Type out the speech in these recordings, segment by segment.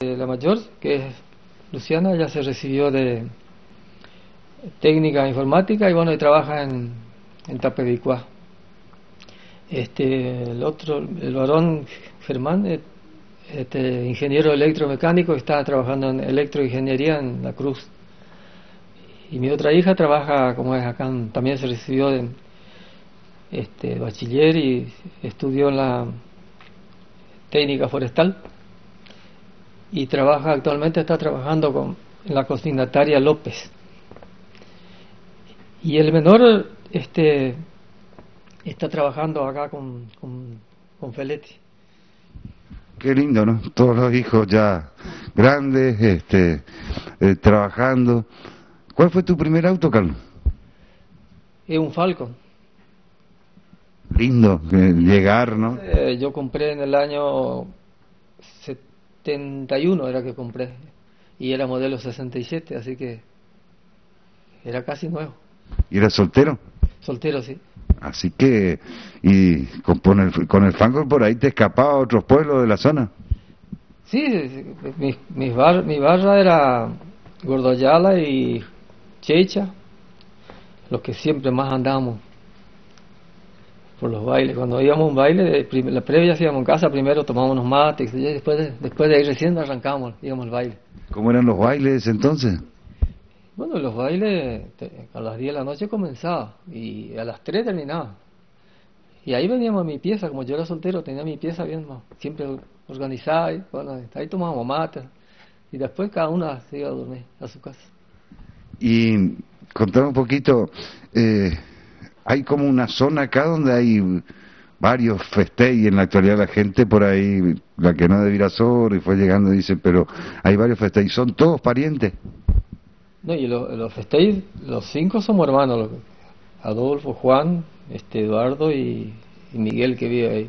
La mayor, que es Luciana, ya se recibió de técnica informática y bueno, y trabaja en Tapevicuá. El otro, el varón Germán, ingeniero electromecánico, está trabajando en electroingeniería en La Cruz. Y mi otra hija trabaja, como es acá, también se recibió de bachiller y estudió en la técnica forestal. Y actualmente está trabajando en la consignataria López. Y el menor está trabajando acá con Feletti. Qué lindo, ¿no? Todos los hijos ya grandes, trabajando. ¿Cuál fue tu primer auto, Carlos? Es un Falcon. Lindo, llegar, ¿no? Yo compré en el año 71, era que compré, y era modelo 67, así que era casi nuevo. ¿Y eras soltero? Soltero, sí. Así que, y con el Falcon por ahí te escapaba a otros pueblos de la zona. Sí, mi barra era Gordoyala y Checha, los que siempre más andábamos por los bailes. Cuando íbamos a un baile, la previa hacíamos en casa, primero tomábamos unos mates, y después de ahí recién arrancábamos, íbamos al baile. ¿Cómo eran los bailes entonces? Bueno, los bailes a las 10 de la noche comenzaba y a las 3 terminaba. Y ahí veníamos a mi pieza, como yo era soltero, tenía mi pieza bien, siempre organizada, y bueno, ahí tomábamos mates y después cada una se iba a dormir a su casa. Y contame un poquito, hay como una zona acá donde hay varios festejos, en la actualidad la gente por ahí, la que no es de Virasoro y fue llegando dice, pero hay varios festejos, ¿son todos parientes? No, y los festejos, los 5 somos hermanos, Adolfo, Juan, Eduardo y Miguel, que vive ahí.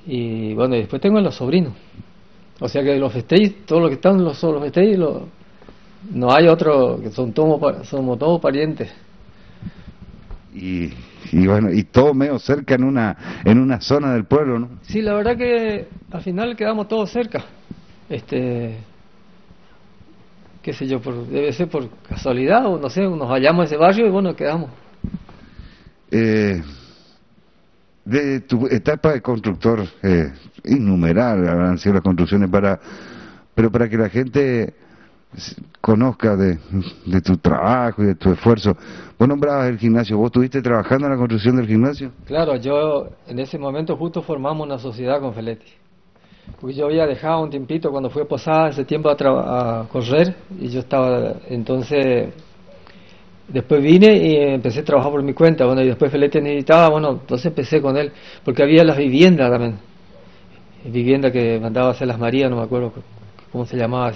Y bueno, y después tengo los sobrinos. O sea que los festejos, todos los que están los festejos, no hay otro, que somos todos parientes. Y bueno, y todo medio cerca en una zona del pueblo, ¿no? Sí, la verdad que al final quedamos todos cerca. Qué sé yo, debe ser por casualidad o no sé, nos hallamos en ese barrio y bueno, quedamos. De tu etapa de constructor, innumerables habrán sido las construcciones pero para que la gente conozca de tu trabajo y de tu esfuerzo. Vos nombrabas el gimnasio, ¿vos estuviste trabajando en la construcción del gimnasio? Claro, yo en ese momento justo formamos una sociedad con Feletti. Porque yo había dejado un tiempito cuando fui a Posada ese tiempo a correr y yo estaba, entonces después vine y empecé a trabajar por mi cuenta, bueno, y después Feletti necesitaba, bueno, entonces empecé con él, porque había las viviendas también, vivienda que mandaba a hacer las Marías, no me acuerdo cómo se llamaba,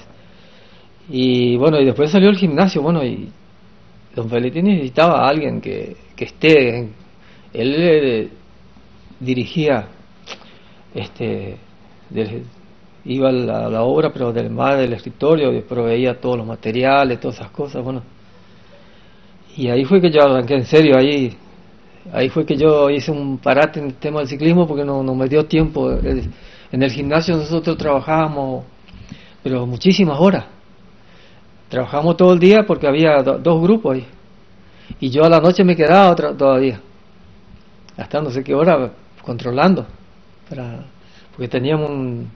y bueno, y después salió el gimnasio, bueno, y don Feletti necesitaba a alguien que esté, él dirigía, iba a la obra, pero más del escritorio, y proveía todos los materiales, todas esas cosas, bueno. Y ahí fue que yo arranqué en serio, ahí fue que yo hice un parate en el tema del ciclismo porque no me dio tiempo. En el gimnasio nosotros trabajábamos, pero muchísimas horas. Trabajamos todo el día porque había dos grupos ahí. Y yo a la noche me quedaba todavía, hasta no sé qué hora, controlando, porque teníamos un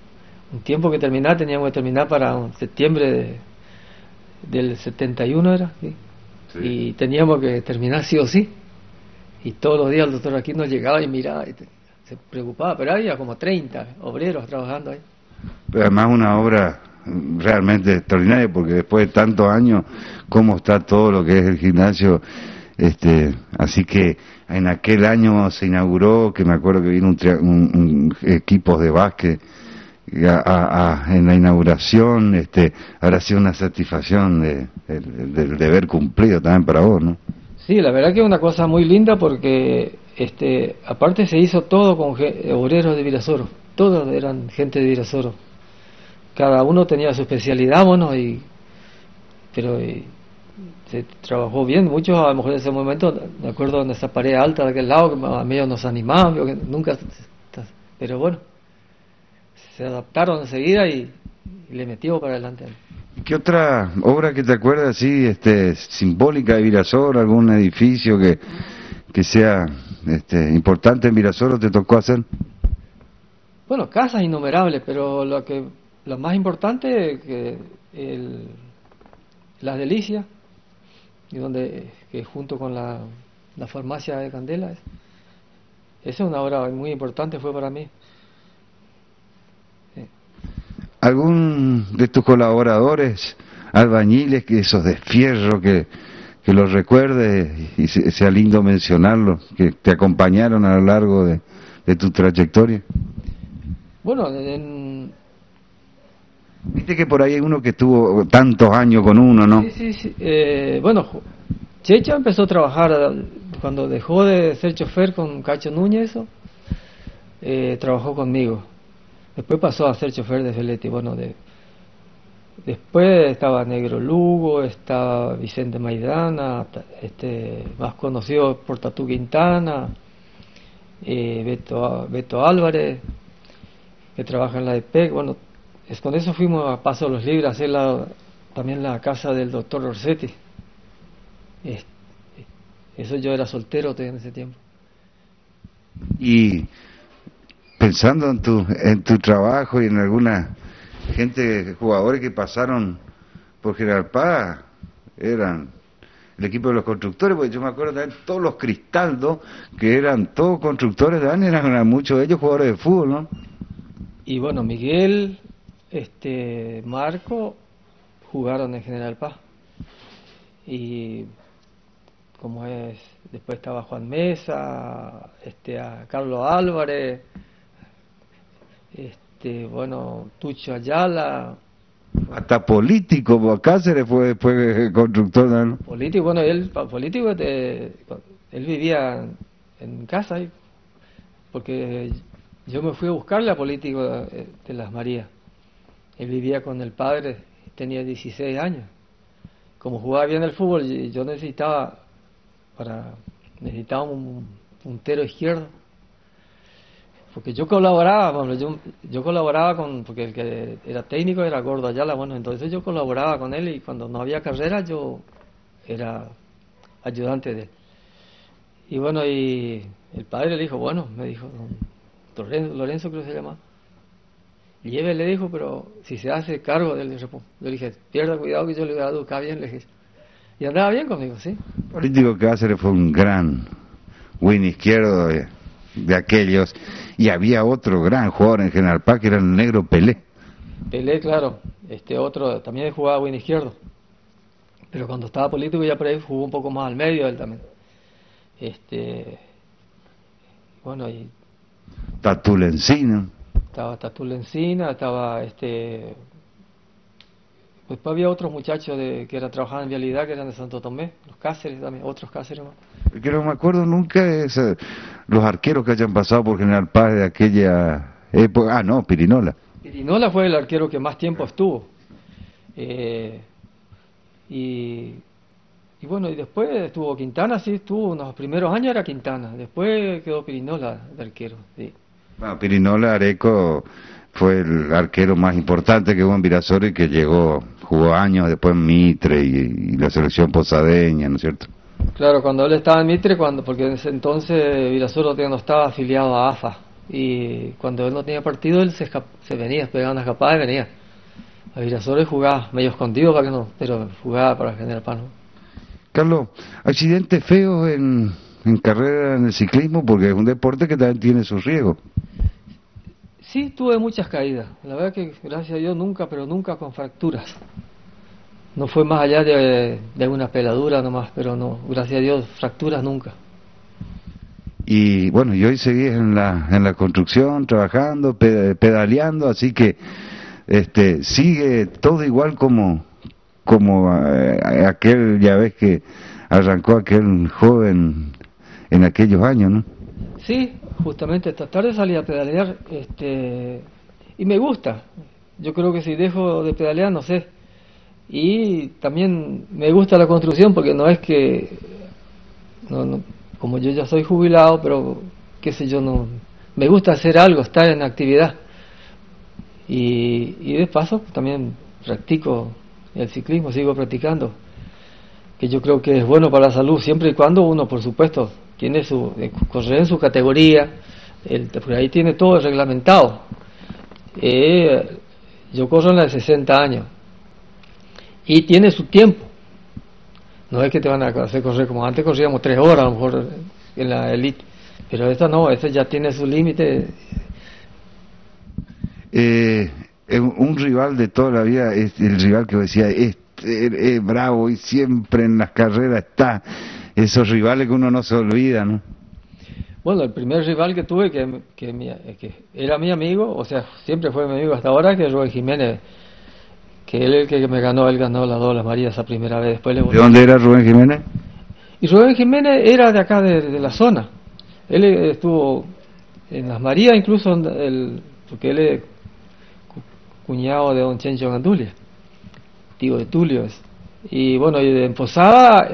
tiempo que terminar, teníamos que terminar para septiembre del 71 era, ¿sí? Sí. Y teníamos que terminar sí o sí, y todos los días el doctor aquí nos llegaba y miraba y se preocupaba, pero había como 30 obreros trabajando ahí. Pero además una obra realmente extraordinaria, porque después de tantos años, cómo está todo lo que es el gimnasio, así que en aquel año se inauguró, que me acuerdo que vino un equipos de básquet en la inauguración, habrá sido una satisfacción del deber cumplido también para vos, ¿no? Sí, la verdad que es una cosa muy linda porque aparte se hizo todo con obreros de Virasoro, todos eran gente de Virasoro, cada uno tenía su especialidad, bueno, pero se trabajó bien, muchos a lo mejor en ese momento, me acuerdo en esa pared alta de aquel lado, que a medio nos animaban, nunca, pero bueno, se adaptaron enseguida y le metió para adelante. ¿Qué otra obra que te acuerdas así, simbólica de Virasoro, algún edificio que sea importante en Virasoro te tocó hacer? Bueno, casas innumerables, pero lo más importante que Las Delicias, y que junto con la farmacia de Candela, esa es una obra muy importante, fue para mí. ¿Algún de tus colaboradores, albañiles, que esos de fierro, que los recuerdes y sea lindo mencionarlos, que te acompañaron a lo largo de tu trayectoria? Bueno, viste que por ahí hay uno que estuvo tantos años con uno, ¿no? Sí. Bueno, Checho empezó a trabajar cuando dejó de ser chofer con Cacho Núñez, trabajó conmigo. Después pasó a ser chofer de Feletti. Bueno, después estaba Negro Lugo, estaba Vicente Maidana, más conocido por Tatú Quintana, Beto Álvarez, que trabaja en la EPEC. Bueno, con eso fuimos a Paso de los Libres a hacer también la casa del doctor Orsetti. Eso yo era soltero todavía en ese tiempo. Y pensando en tu trabajo y en alguna jugadores que pasaron por General Paz, eran el equipo de los constructores, porque yo me acuerdo también todos los Cristaldo, que eran todos constructores de años, eran muchos de ellos jugadores de fútbol, ¿no? Y bueno, Miguel, Marco jugaron en General Paz. Y después estaba Juan Mesa, a Carlos Álvarez, bueno, Tucho Ayala. Hasta político, Cáceres fue constructor, ¿no? Político, bueno, él vivía en casa, porque yo me fui a buscarle a Político de Las Marías. Él vivía con el padre, tenía 16 años. Como jugaba bien el fútbol, yo necesitaba un puntero izquierdo. Porque yo colaboraba, bueno, yo colaboraba porque el que era técnico era Gordo Ayala, bueno, entonces yo colaboraba con él y cuando no había carrera yo era ayudante de él. Y bueno, y el padre le dijo, bueno, me dijo, don Lorenzo creo que se llama, lleve, le dijo, pero si se hace cargo del repo. Yo le dije, pierda cuidado que yo le voy a educar bien, le dije. Y andaba bien conmigo, sí. Político Cáceres fue un gran win izquierdo de aquellos, y había otro gran jugador en General Paz que era el negro Pelé. Pelé, claro, otro también jugaba win izquierdo, pero cuando estaba Político ya por ahí jugó un poco más al medio él también. Bueno, y Tatú Lencina. Estaba Tatú Lencina, estaba después había otros muchachos que trabajaban en Vialidad, que eran de Santo Tomé, los Cáceres también, otros Cáceres más. Que no me acuerdo nunca los arqueros que hayan pasado por General Paz de aquella época. Ah, no, Pirinola. Pirinola fue el arquero que más tiempo estuvo. Y bueno, y después estuvo Quintana, sí, estuvo, en los primeros años era Quintana, después quedó Pirinola de arquero, sí. Bueno, Pirinola Areco fue el arquero más importante que hubo en Virasoro y que jugó años después en Mitre y la selección posadeña, ¿no es cierto? Claro, cuando él estaba en Mitre, porque en ese entonces Virasoro no estaba afiliado a AFA, y cuando él no tenía partido, él se venía, pegaba una escapada y venía a Virasoro y jugaba, medio escondido para que no, pero jugaba para General Paz, ¿no? Carlos, accidentes feos en carrera en el ciclismo, porque es un deporte que también tiene sus riesgos. Sí, tuve muchas caídas, la verdad que gracias a Dios nunca, pero nunca con fracturas. No fue más allá de una peladura nomás, pero no, gracias a Dios, fracturas nunca. Y bueno, y hoy seguís en la construcción, trabajando, pedaleando, así que sigue todo igual como aquel, ya ves que arrancó aquel joven en aquellos años, ¿no? Sí, justamente esta tarde salí a pedalear, y me gusta. Yo creo que si dejo de pedalear, no sé. Y también me gusta la construcción porque no es que, no, como yo ya soy jubilado, pero qué sé yo, no, me gusta hacer algo, estar en actividad. y de paso también practico el ciclismo, sigo practicando, que yo creo que es bueno para la salud, siempre y cuando uno, por supuesto, tiene correr en su categoría, por ahí tiene todo reglamentado. Yo corro en la de 60 años y tiene su tiempo, no es que te van a hacer correr como antes, corríamos 3 horas a lo mejor en la elite, pero esta no, esta ya tiene su límite. Un rival de toda la vida es el rival que decía es bravo y siempre en las carreras está, esos rivales que uno no se olvida, ¿no? Bueno, el primer rival que tuve que era mi amigo, o sea, siempre fue mi amigo hasta ahora, que es Rubén Jiménez, que él es el que me ganó, él ganó las 2 Las Marías esa primera vez. Después ¿De dónde era Rubén Jiménez? Y Rubén Jiménez era de acá, de la zona. Él estuvo en Las Marías, incluso porque él es cuñado de don Chencho Gandulia, tío de Tulio. Y bueno, y en Posada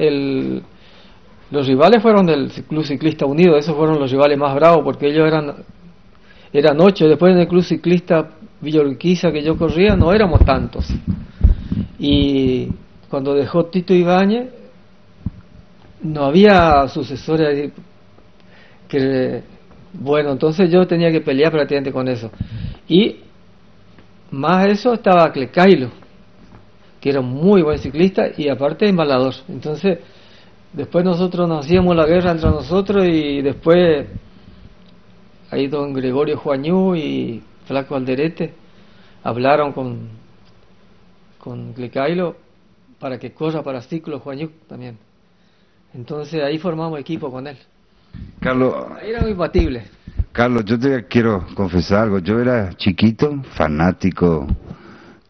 los rivales fueron del Club Ciclista Unido, esos fueron los rivales más bravos, porque ellos eran 8, después en el Club Ciclista Villa Urquiza que yo corría no éramos tantos. Y cuando dejó Tito Ibáñez, no había sucesores bueno, entonces yo tenía que pelear prácticamente con eso. Y más eso estaba Clecailo, que era un muy buen ciclista y aparte embalador. Entonces después nosotros nos hacíamos la guerra entre nosotros y después ahí don Gregorio Juañú y Flaco Alderete hablaron con Clecailo para que corra para Ciclo Juañú también. Entonces ahí formamos equipo con él. Carlos, ahí era muy compatible. Carlos, yo te quiero confesar algo. Yo era chiquito, fanático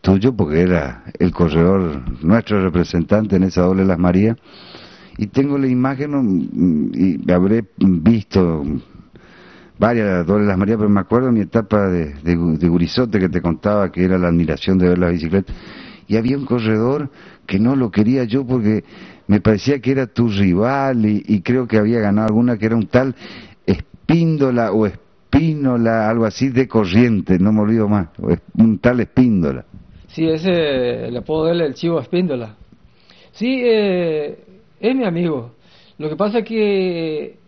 tuyo, porque era el corredor, nuestro representante en esa doble Las Marías. Y tengo la imagen, y habré visto varias dobles Las Marías, pero me acuerdo de mi etapa de gurizote que te contaba que era la admiración de ver las bicicletas. Y había un corredor que no lo quería yo porque me parecía que era tu rival y creo que había ganado alguna, que era un tal Espíndola o Espínola, algo así, de Corrientes, no me olvido más, un tal Espíndola. Sí, ese le puedo darle el chivo a Espíndola. Sí, es mi amigo. Lo que pasa es que...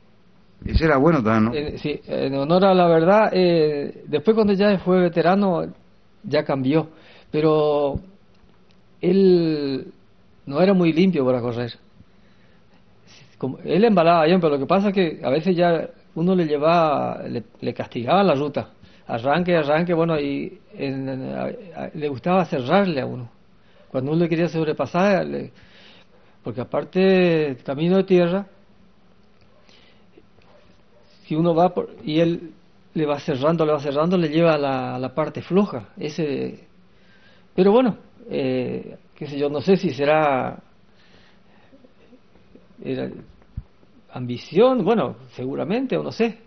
Ese era bueno también, ¿no? Sí, en honor a la verdad, después cuando ya fue veterano, ya cambió. Pero él no era muy limpio para correr. Él embalaba bien, pero lo que pasa es que a veces ya uno le llevaba, le castigaba la ruta. Arranque, bueno, y le gustaba cerrarle a uno. Cuando uno le quería sobrepasar, porque aparte, camino de tierra, si uno va y él le va cerrando, le lleva a la parte floja. Pero bueno, qué sé yo, no sé si era ambición, bueno, seguramente, o no sé.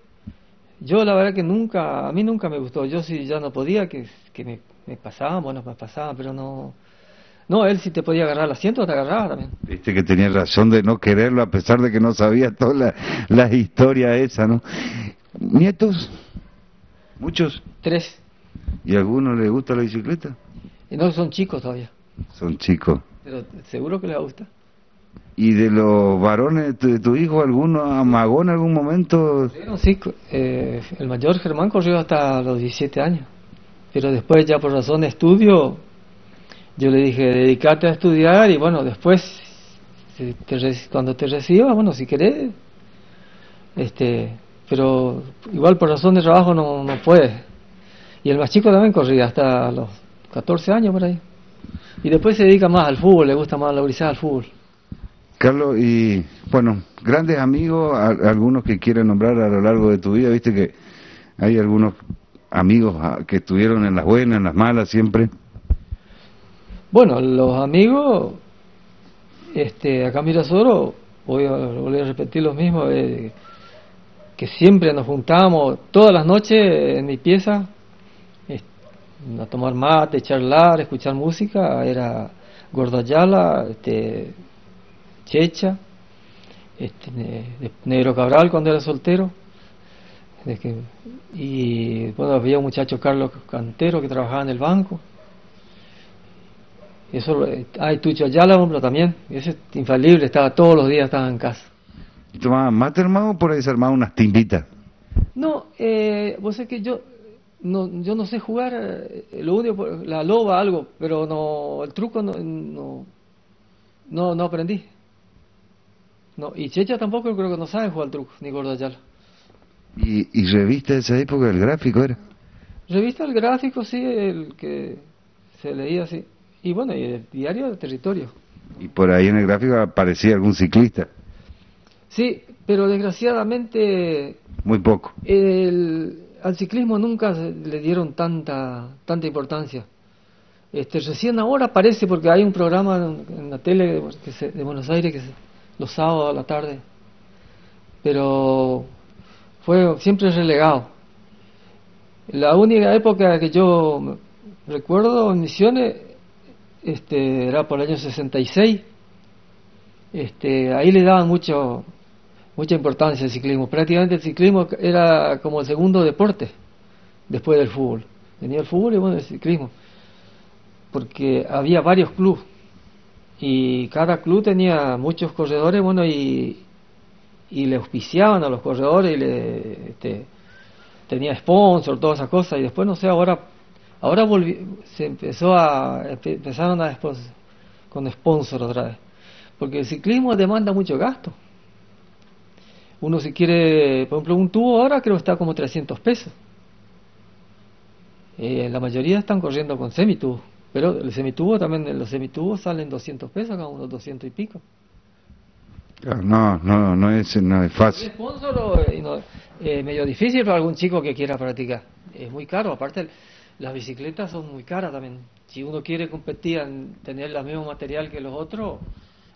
Yo la verdad que a mí nunca me gustó. Yo si ya no podía, que me pasaban, bueno, me pasaban, pero no, él sí te podía agarrar el asiento, te agarraba también. Viste que tenía razón de no quererlo, a pesar de que no sabía toda la historia esa, ¿no? ¿Nietos? ¿Muchos? 3. ¿Y a alguno le gusta la bicicleta? Y no, son chicos todavía. Son chicos. Pero seguro que les gusta. ¿Y de los varones de tu hijo, alguno amagó en algún momento? Sí, el mayor Germán corrió hasta los 17 años. Pero después ya por razón de estudio, yo le dije, dedícate a estudiar y bueno, después, cuando te recibas, bueno, si querés, pero igual por razón de trabajo no puedes. Y el más chico también corría hasta los 14 años por ahí. Y después se dedica más al fútbol, le gusta más la gurizada al fútbol. Carlos, y bueno, grandes amigos, algunos que quieran nombrar a lo largo de tu vida, viste que hay algunos amigos que estuvieron en las buenas, en las malas, siempre. Bueno, los amigos, acá en Mirasoro, voy a repetir lo mismo, que siempre nos juntábamos todas las noches en mi pieza, a tomar mate, charlar, escuchar música, era Gordo Ayala, Checha, Negro Cabral cuando era soltero, Y bueno, había un muchacho, Carlos Cantero, que trabajaba en el banco. Eso, Tucho Ayala, hombre, también. Ese es infalible, todos los días estaba en casa. ¿Tomaban mate, hermano, o por ahí se armaban unas timbitas? No, vos sabés que yo no sé jugar, lo único, la loba algo, pero no, el truco no aprendí. No, y Checha tampoco creo que no sabe jugar al truco, ni Gordo Ayala. ¿Y revista de esa época, el gráfico era? Revista el gráfico, sí, el que se leía así. Y bueno, y el diario del territorio. ¿Y por ahí en el gráfico aparecía algún ciclista? Sí, pero desgraciadamente... Muy poco. Al ciclismo nunca le dieron tanta importancia. Recién ahora aparece porque hay un programa en la tele de Buenos Aires los sábados a la tarde, pero fue siempre relegado. La única época que yo recuerdo en Misiones era por el año 66. Ahí le daban mucha importancia al ciclismo. Prácticamente el ciclismo era como el segundo deporte después del fútbol. Venía el fútbol y bueno, el ciclismo, porque había varios clubes y cada club tenía muchos corredores, bueno, y le auspiciaban a los corredores y tenía sponsor, todas esas cosas. Y después, no sé, ahora empezaron a con sponsor otra vez, porque el ciclismo demanda mucho gasto. Uno, si quiere, por ejemplo, un tubo ahora creo que está como 300 pesos. La mayoría están corriendo con semitubo, pero el semitubo también, los semitubos salen 200 pesos, cada uno 200 y pico. No es fácil. El sponsor medio difícil para algún chico que quiera practicar. Es muy caro, aparte las bicicletas son muy caras también. Si uno quiere competir en tener el mismo material que los otros,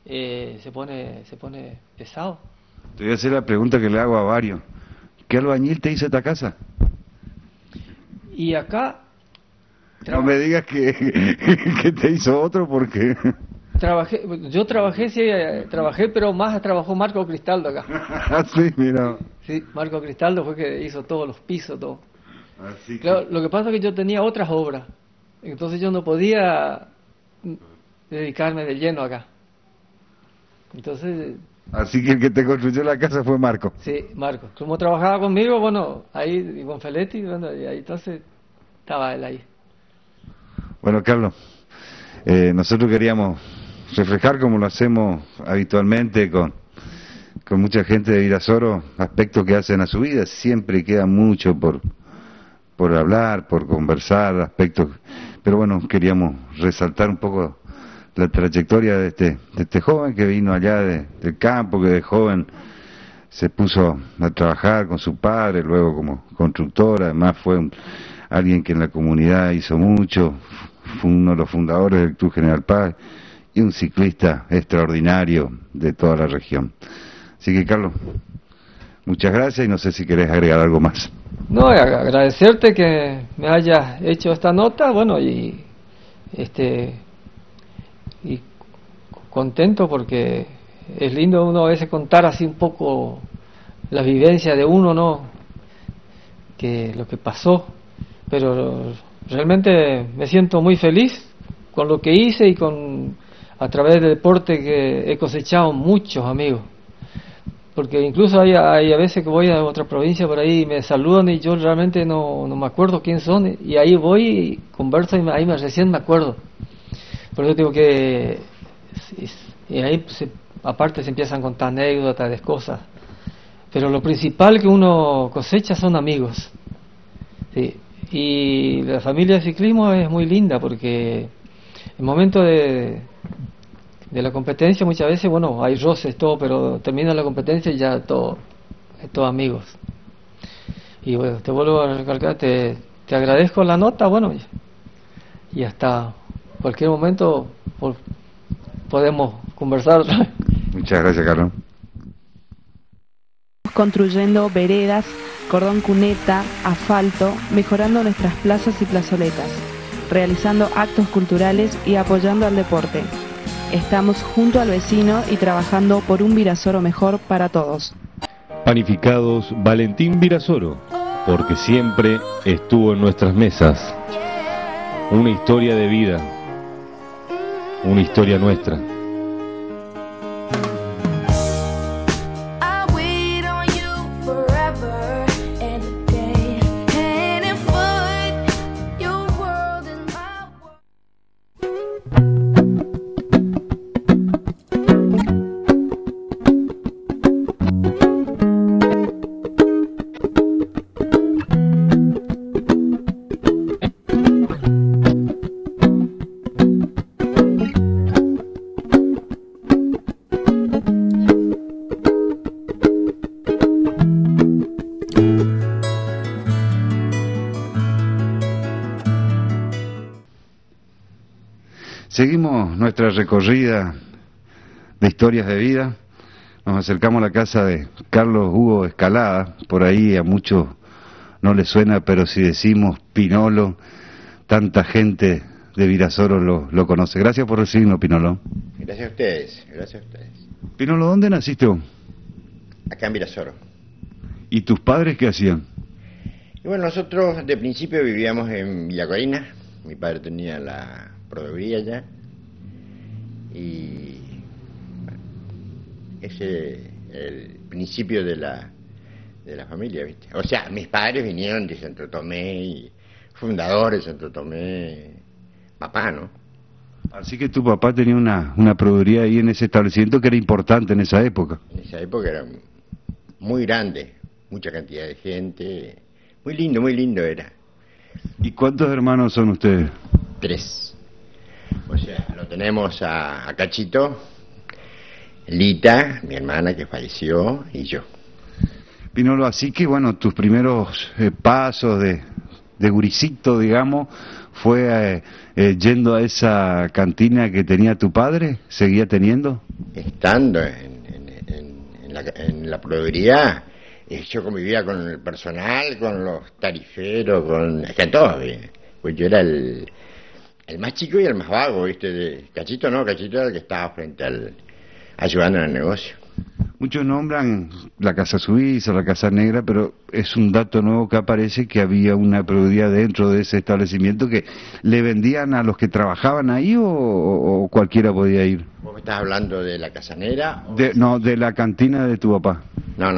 se pone pesado. Te voy a hacer la pregunta que le hago a varios. ¿Qué albañil te hizo esta casa? Y acá... No me digas que te hizo otro, porque... Yo trabajé, pero más trabajó Marco Cristaldo acá. Sí, mira. Sí, Marco Cristaldo fue que hizo todos los pisos, todo. Así claro, lo que pasa es que yo tenía otras obras, entonces yo no podía dedicarme de lleno acá. Entonces... Así que el que te construyó la casa fue Marco. Sí, Marco. Como trabajaba conmigo, bueno, ahí, y con Feletti, bueno, y ahí entonces estaba él ahí. Bueno, Carlos, nosotros queríamos reflejar, como lo hacemos habitualmente con mucha gente de Virasoro, aspectos que hacen a su vida. Siempre queda mucho por hablar, por conversar, aspectos, pero bueno, queríamos resaltar un poco la trayectoria de este joven que vino allá del campo, que de joven se puso a trabajar con su padre, luego como constructor. Además fue alguien que en la comunidad hizo mucho, fue uno de los fundadores del Club General Paz y un ciclista extraordinario de toda la región. Así que, Carlos, muchas gracias, y no sé si querés agregar algo más. No, agradecerte que me hayas hecho esta nota, bueno, y contento, porque es lindo uno a veces contar así un poco la vivencia de uno, ¿no? Que lo que pasó, pero realmente me siento muy feliz con lo que hice y a través del deporte que he cosechado muchos amigos. Porque incluso hay a veces que voy a otra provincia por ahí y me saludan y yo realmente no me acuerdo quién son, y ahí voy y converso y ahí recién me acuerdo. Por eso digo que y ahí aparte se empiezan a contar anécdotas de cosas, pero lo principal que uno cosecha son amigos. Sí. Y la familia de ciclismo es muy linda, porque el momento de la competencia muchas veces, bueno, hay roces, todo, pero termina la competencia y ya todo amigos. Y bueno, te vuelvo a recalcar, te agradezco la nota, bueno, y hasta cualquier momento podemos conversar otra vez. Muchas gracias, Carlos. Construyendo veredas, cordón cuneta, asfalto, mejorando nuestras plazas y plazoletas, realizando actos culturales y apoyando al deporte. Estamos junto al vecino y trabajando por un Virasoro mejor para todos. Panificados Valentín Virasoro, porque siempre estuvo en nuestras mesas. Una historia de vida, una historia nuestra. Seguimos nuestra recorrida de historias de vida. Nos acercamos a la casa de Carlos Hugo Escalada. Por ahí a muchos no les suena, pero si decimos Pinolo, tanta gente de Virasoro lo conoce. Gracias por recibirnos, Pinolo. Gracias a ustedes, gracias a ustedes. Pinolo, ¿dónde naciste vos? Acá en Virasoro. ¿Y tus padres qué hacían? Y bueno, nosotros de principio vivíamos en Villa Corina. Mi padre tenía la proveeduría allá. Y bueno, ese es el principio de la familia, ¿viste? O sea, mis padres vinieron de Santo Tomé y fundadores de Santo Tomé, papá, ¿no? Así que tu papá tenía una proveeduría ahí en ese establecimiento que era importante en esa época. En esa época era muy grande, mucha cantidad de gente, muy lindo era. ¿Y cuántos hermanos son ustedes? 3. O sea, lo tenemos a Cachito, Lita, mi hermana que falleció, y yo. Pinolo, así que bueno, tus primeros pasos de guricito, digamos, fue yendo a esa cantina que tenía tu padre, ¿seguía teniendo? Estando en la proveeduría, yo convivía con el personal, con los tariferos, con todos, pues yo era el más chico y el más vago, ¿viste? Cachito no, Cachito era el que estaba frente ayudando en el negocio. Muchos nombran la Casa Suiza, la Casa Negra, pero es un dato nuevo que aparece que había una proveeduría dentro de ese establecimiento que le vendían a los que trabajaban ahí o cualquiera podía ir. ¿Vos me estás hablando de la Casa Negra? No, de la cantina de tu papá. No,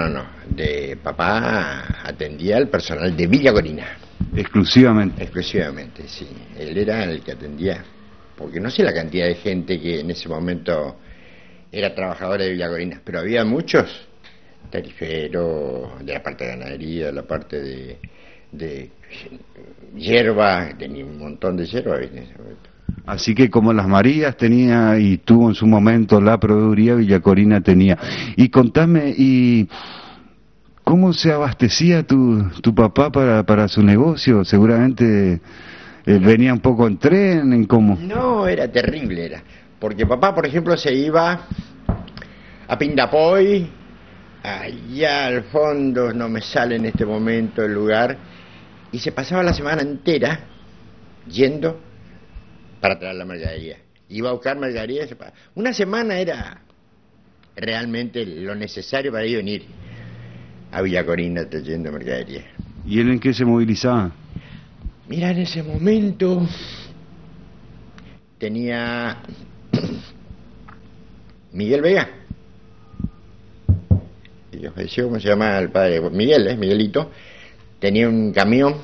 de papá atendía al personal de Villa Corina. Exclusivamente. Exclusivamente, sí. Él era el que atendía. Porque no sé la cantidad de gente que en ese momento era trabajadora de Villa Corina, pero había muchos tariferos de la parte de ganadería, de la parte de hierba, tenía un montón de hierba en ese momento. Así que como Las Marías tenía y tuvo en su momento la proveeduría, Villa Corina tenía. Y contame, ¿y cómo se abastecía tu papá para su negocio? Seguramente venía un poco en tren, ¿en cómo? No, era terrible, era. Porque papá, por ejemplo, se iba a Pindapoy, allá al fondo, no me sale en este momento el lugar, y se pasaba la semana entera yendo para traer la mercadería. Iba a buscar mercadería. Una semana era realmente lo necesario para ir venir a Villa Corina trayendo mercadería. ¿Y él en qué se movilizaba? Mira, en ese momento tenía Miguel Vega. Y ofreció, ¿cómo se llama el padre? Miguel, Miguelito. Tenía un camión,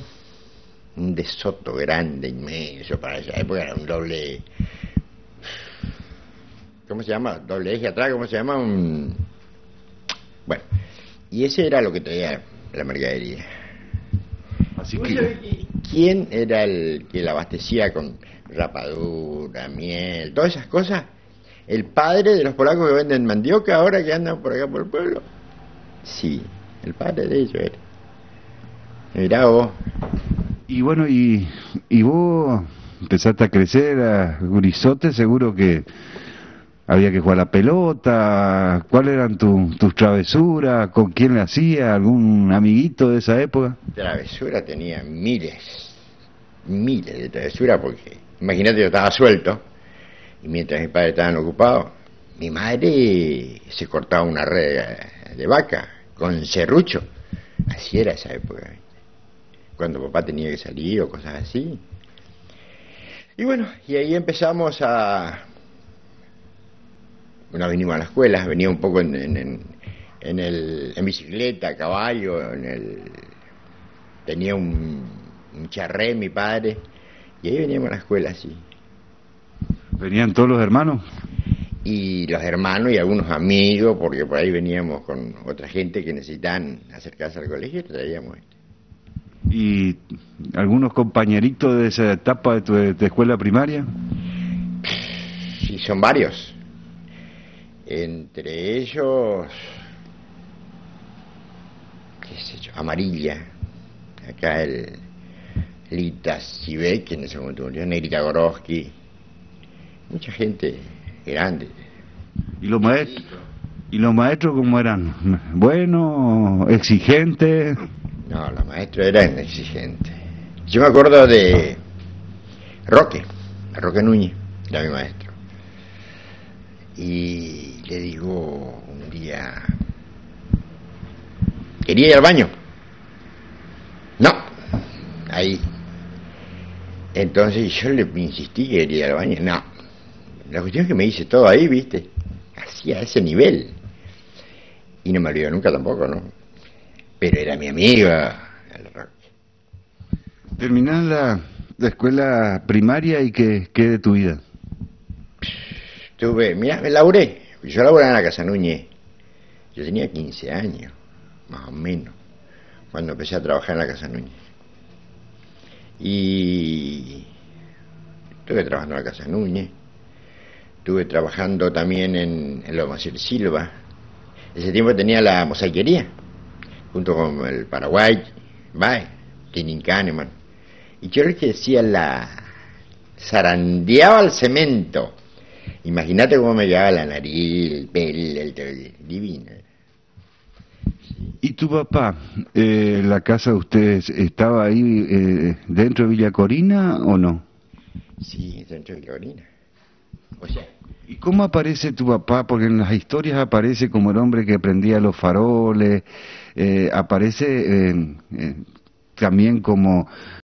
un De Soto grande, inmenso, para esa época era un doble... ¿Cómo se llama? Doble eje atrás, ¿cómo se llama? Bueno, y ese era lo que traía la mercadería. Así que... ¿Quién era el que la abastecía con rapadura, miel, todas esas cosas? ¿El padre de los polacos que venden mandioca ahora que andan por acá por el pueblo? Sí, el padre de ellos era. Mirá vos. Y bueno, y vos empezaste a crecer, a gurizote, seguro que había que jugar a la pelota. ¿Cuáles eran tus travesuras? ¿Con quién le hacía? ¿Algún amiguito de esa época? Travesura tenía miles de travesuras, porque imagínate, yo estaba suelto y mientras mis padres estaban ocupados, mi madre se cortaba una red de vaca con serrucho. Así era esa época, cuando papá tenía que salir o cosas así. Y bueno, y ahí empezamos a... Bueno, venimos a la escuela, venía un poco en bicicleta, a caballo, tenía un charré mi padre, y ahí veníamos a la escuela, sí. ¿Venían todos los hermanos? Y los hermanos y algunos amigos, porque por ahí veníamos con otra gente que necesitaban acercarse al colegio y traíamos esto. ¿Y algunos compañeritos de esa etapa de tu escuela primaria? Sí, son varios. Entre ellos, qué sé yo, Amarilla, acá el Lita Sibek, que en ese momento murió, Negrita Goroski, mucha gente grande. ¿Y los maestros? ¿Y los maestros cómo eran? ¿Buenos? ¿Exigentes? No, los maestros eran exigentes. Yo me acuerdo de Roque Núñez, era mi maestro. Y le digo un día, ¿quería ir al baño? No, ahí. Entonces yo le insistí que quería ir al baño. No, la cuestión es que me hice todo ahí, ¿viste? Así, a ese nivel. Y no me olvido nunca tampoco, ¿no? Pero era mi amigo, el Roque. ¿Terminás la escuela primaria y qué de tu vida? Mirá, me laburé. Yo laburé en la Casa Núñez. Yo tenía 15 años, más o menos, cuando empecé a trabajar en la Casa Núñez. Y estuve trabajando en la Casa Núñez. Estuve trabajando también en Loma Silva. Ese tiempo tenía la mosaiquería, junto con el Paraguay, Tinin Kahneman. Y yo le decía, zarandeaba el cemento. Imagínate cómo me llevaba la nariz, el pelo, divino. ¿Y tu papá, la casa de ustedes, estaba ahí dentro de Villa Corina o no? Sí, dentro de Villa Corina. O sea, ¿y cómo aparece tu papá? Porque en las historias aparece como el hombre que prendía los faroles, aparece también como